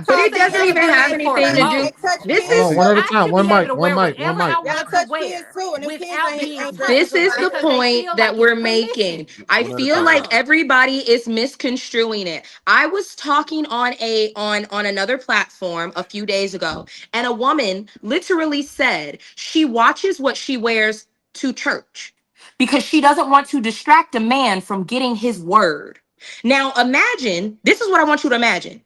But it doesn't even have anything to do. This Hold on, is one at a I time. should be One able mic, to one wear mic, one whatever I mic. want to wear without being this is touched the because they point feel that like we're it's making. permission. I One at a feel time. like everybody is misconstruing it. I was talking on another platform a few days ago, and a woman literally said she watches what she wears to church because she doesn't want to distract a man from getting his word. Now imagine, this is what I want you to imagine.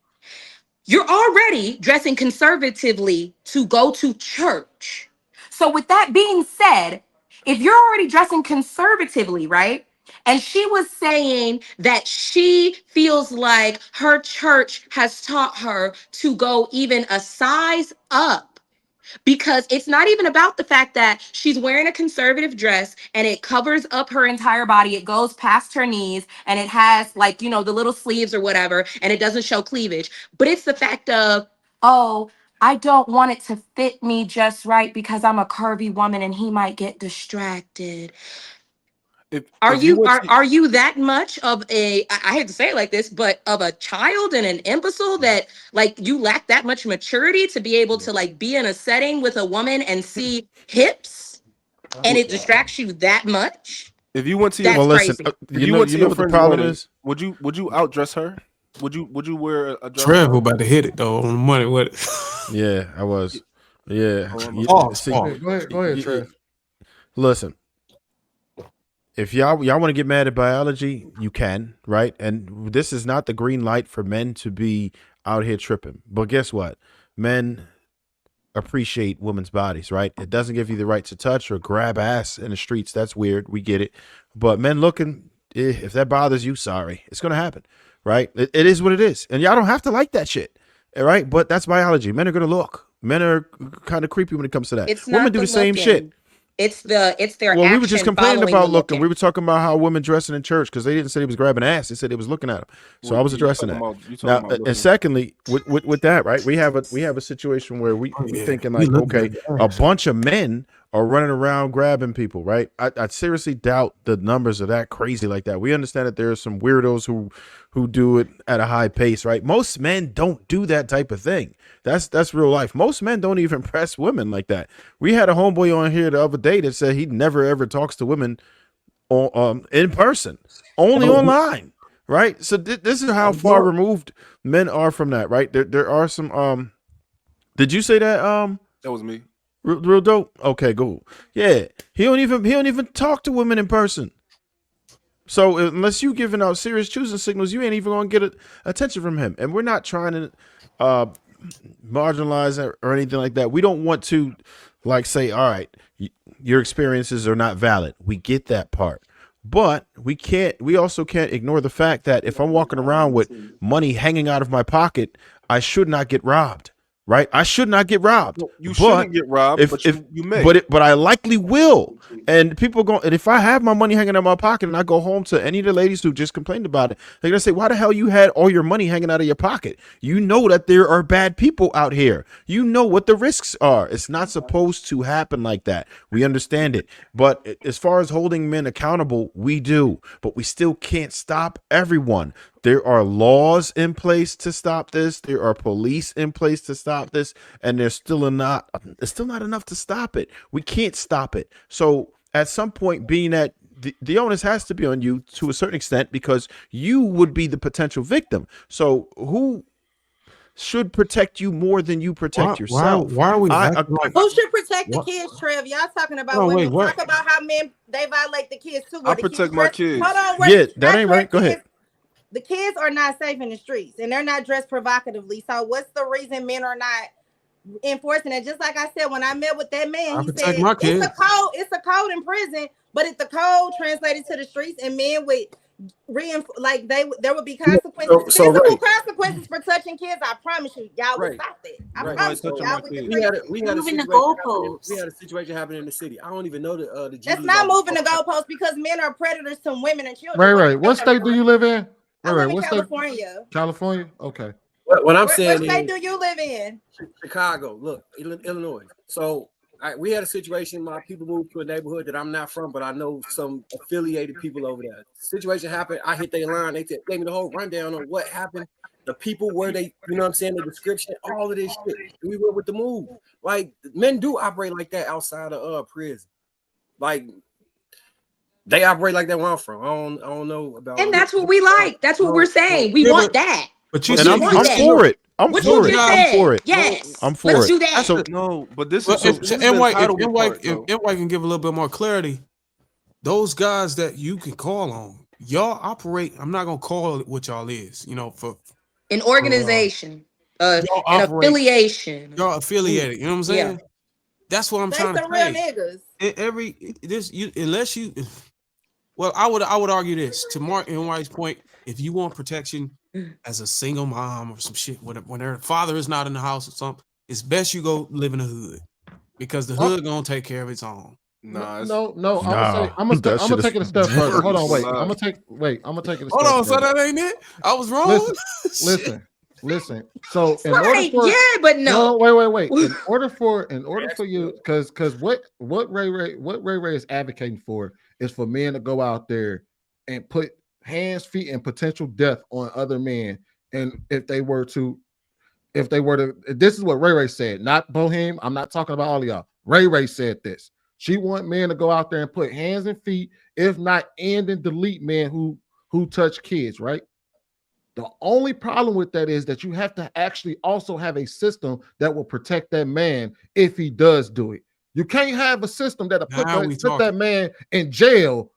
You're already dressing conservatively to go to church. So, with that being said, if you're already dressing conservatively, right? And she was saying that she feels like her church has taught her to go even a size up, because it's not even about the fact that she's wearing a conservative dress and it covers up her entire body. It goes past her knees and it has, like, the little sleeves or whatever, and it doesn't show cleavage. But it's the fact of, oh, I don't want it to fit me just right because I'm a curvy woman and he might get distracted. Are If you you went are to are you that much of I hate to say it like this, but of a child and an imbecile that, like, you lack that much maturity to be able to, like, be in a setting with a woman and see hips and it distracts you that much? if you went to your That's Well, listen, crazy. if you went to your what the friend's problem wedding, is. would you outdress her? Would you wear a dress for Trevor her? about to hit it though on the money. What? Yeah, I was. Yeah, Oh, Pause, see, pause. go ahead, Trev. Listen, if y'all want to get mad at biology, you can, right? And this is not the green light for men to be out here tripping. But guess what? Men appreciate women's bodies, right? It doesn't give you the right to touch or grab ass in the streets. That's weird. We get it. But men looking, if that bothers you, sorry, it's gonna happen, right? It is what it is, and y'all don't have to like that shit, all right? But that's biology. Men are gonna look. Men are kind of creepy when it comes to that. It's Women not do the the same shit. looking. It's their Well, we were just action complaining following the about looking. We looking. were talking about how women dressing in church because they didn't say he was grabbing ass. They said they was looking at him. So I was addressing that. You talking Now, about and looking. secondly, with that, right? We have a situation where we Yeah, thinking we like, looking okay, at the a ass. bunch of men are running around grabbing people, right? I seriously doubt the numbers are that crazy like that. We understand that there are some weirdos who do it at a high pace, right? Most men don't do that type of thing. That's real life. Most men don't even press women like that. We had a homeboy on here the other day that said he never ever talks to women on in person, only online, right? So this is how far removed men are from that, right? There are some did you say that That was me. real dope? Okay, cool. Yeah, he don't even talk to women in person. So unless you giving out serious choosing signals, you ain't even gonna get attention from him. And we're not trying to uh, marginalize or anything like that. We don't want to like say, all right, your experiences are not valid. We get that part. But we also can't ignore the fact that if I'm walking around with money hanging out of my pocket, I should not get robbed. Right? I should not get robbed. You But shouldn't get robbed, but you may. but I likely will. And people go, and if I have my money hanging out of my pocket and I go home to any of the ladies who just complained about it, they're gonna say, why the hell you had all your money hanging out of your pocket? You know that there are bad people out here. You know what the risks are. It's not supposed to happen like that. We understand it. But as far as holding men accountable, we do. But we still can't stop everyone. There are laws in place to stop this. There are police in place to stop this, and there's still not enough to stop it. We can't stop it. So at some point, being that the onus has to be on you to a certain extent because you would be the potential victim. So who should protect you more than you protect yourself? Why are we acting like Who should protect the what? kids, Trev? Y'all talking about No, women. wait, what? Talk about how men they violate the kids too. I Where the kids protect my dress. kids. Hold on, Yeah, that ain't right. Go ahead. The kids are not safe in the streets and they're not dressed provocatively. So what's the reason men are not enforcing it? Just like I said, when I met with that man, I he protect said my kids. it's a code in prison, but if the code translated to the streets and men would there would be consequences, physical consequences for touching kids. I promise you, y'all would stop that. I promise you, y'all would get moving the goalposts. We had a situation happening in the city. I don't even know the. That's not moving the goalposts because men are predators to women and children. Right. What state do you live in? I live in What California. state? California. Okay. What I'm saying what state do you live in? Chicago. Look, Illinois. So we had a situation. My people moved to a neighborhood that I'm not from, but I know some affiliated people over there. Situation happened. I hit their line. They gave me the whole rundown on what happened. the people where they, you know what I'm saying, the description, all of this shit. We went with the move. Like men do operate like that outside of prison. Like they operate like that where I'm from. I don't know about. And that's what we like. That's what we're saying. We want that. But you And I'm for it. I'm what for you it. just I'm said. for it. Yes. I'm for Let's it. do that. So No, but this Well, is if this is NY entitlement can give a little bit more clarity, those guys that you can call on, y'all operate. I'm not gonna call it what y'all is, for An organization, an operate- affiliation. y'all affiliated. You know what I'm saying? Yeah. That's what I'm They trying to some real say. niggas. Well, I would argue this to Mark NY's point. If you want protection as a single mom or some shit, when her father is not in the house or something, it's best you go live in the hood because the hood gonna take care of its own. Nah, No. I'm gonna take it a step further. Hold on, wait. I'm gonna take it a step Hold on, so further. that ain't it. I was wrong. Listen. So in Right, order for but no. Wait. In order for you, because what Ray Ray is advocating for is for men to go out there and put hands, feet, and potential death on other men. And if they were to, this is what Ray Ray said, not Bohem. I'm not talking about all of y'all. Ray said this. She want men to go out there and put hands and feet, if not end and delete men who touch kids, right? The only problem with that is that you have to actually also have a system that will protect that man if he does do it. You can't have a system that'll put that man in jail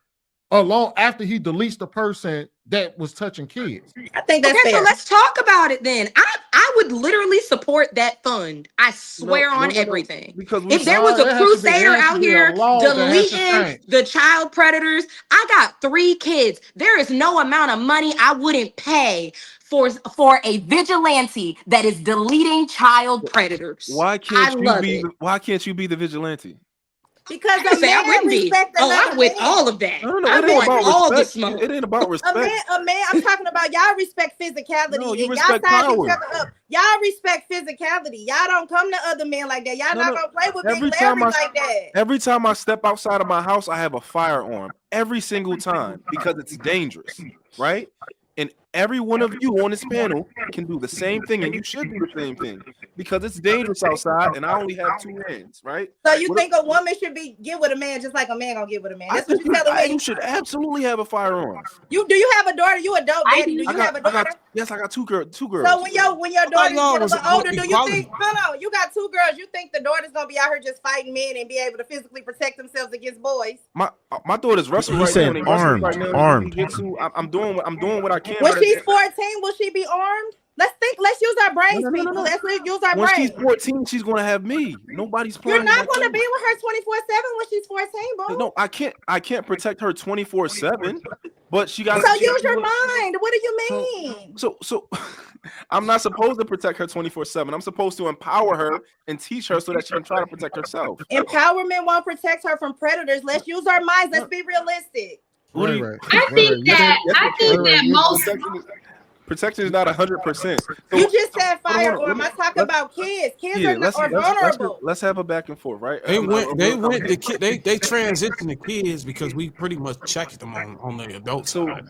along after he deletes the person that was touching kids. I think that's okay. fair. So let's talk about it then. I would literally support that fund. I swear on everything. Because if there was a crusader out here deleting the child predators, I got 3 kids. There is no amount of money I wouldn't pay for a vigilante that is deleting child predators. Why can't you be the vigilante? Because a man respect another I'm with man. all of that. No, I want all the smoke. It ain't about respect. A man, I'm talking about y'all respect physicality. No, you and respect y'all size power. each other up. Y'all respect physicality. Y'all don't come to other men like that. Y'all not gonna play with Big Larry like that. Every time I step outside of my house, I have a firearm. Every single time because it's dangerous, right? And every one of you on this panel can do the same thing, and you should do the same thing because it's dangerous outside, and I only have 2 hands, right? So you think a woman should get with a man just like a man gonna get with a man? That's what you're telling me. You should absolutely have a firearm. Do you have a daughter? You a dope daddy? Do you have a daughter? Yes, I got 2 girls. So when your daughter's get a little older, do you think? Hold on, you got 2 girls. You think the daughter's gonna be out here just fighting men and be able to physically protect themselves against boys? My daughter's wrestling right now. Armed. I'm doing what I can. When she's 14, will she be armed? Let's use our brains, people. Let's use our brains. When she's 14, she's gonna have me. Nobody's playing. You're not gonna be with her 24/7 when she's 14, bro. No, I can't protect her 24/7. But she got. So use your mind. What do you mean? So I'm not supposed to protect her 24/7. I'm supposed to empower her and teach her so that she can try to protect herself. Empowerment won't protect her from predators. Let's use our minds. Let's be realistic. I think that most protection is not 100%. So, you just said firearm. I talk about kids. Kids are vulnerable. Let's have a back and forth, right? They transitioned the kids because we pretty much checked them on the adult side.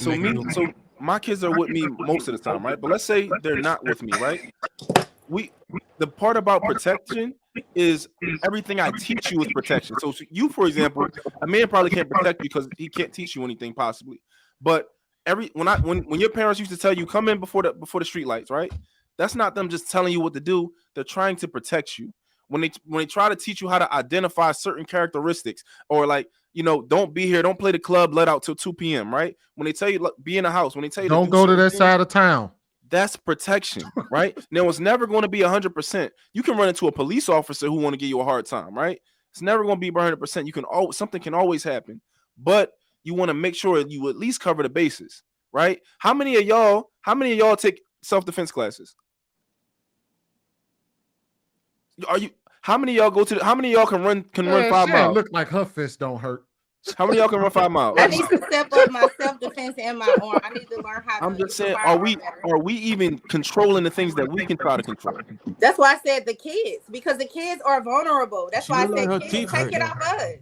So my kids are with me most of the time, right? But let's say they're not with me, right? The part about protection is everything I teach you is protection. So you, for example, a man probably can't protect you because he can't teach you anything possibly. But when your parents used to tell you come in before the street lights, right? That's not them just telling you what to do. They're trying to protect you. When they try to teach you how to identify certain characteristics, or like, don't be here, don't play the club let out till 2 p.m. right? When they tell you look, be in the house, when they tell you don't go to that side of town, that's protection, right? Now it's never going to be 100%. You can run into a police officer who want to give you a hard time, right? It's never going to be 100%. Something can always happen, but you want to make sure you at least cover the bases, right? How many of y'all take self-defense classes? How many of y'all can run 5 miles? Look like her fist don't hurt. How many of y'all can run 5 miles? I need to step up my self-defense and my arm. I need to learn how to. I'm just saying, are we even controlling the things that we can try to control? That's why I said the kids, because the kids are vulnerable. That's why I said kids, take it off us.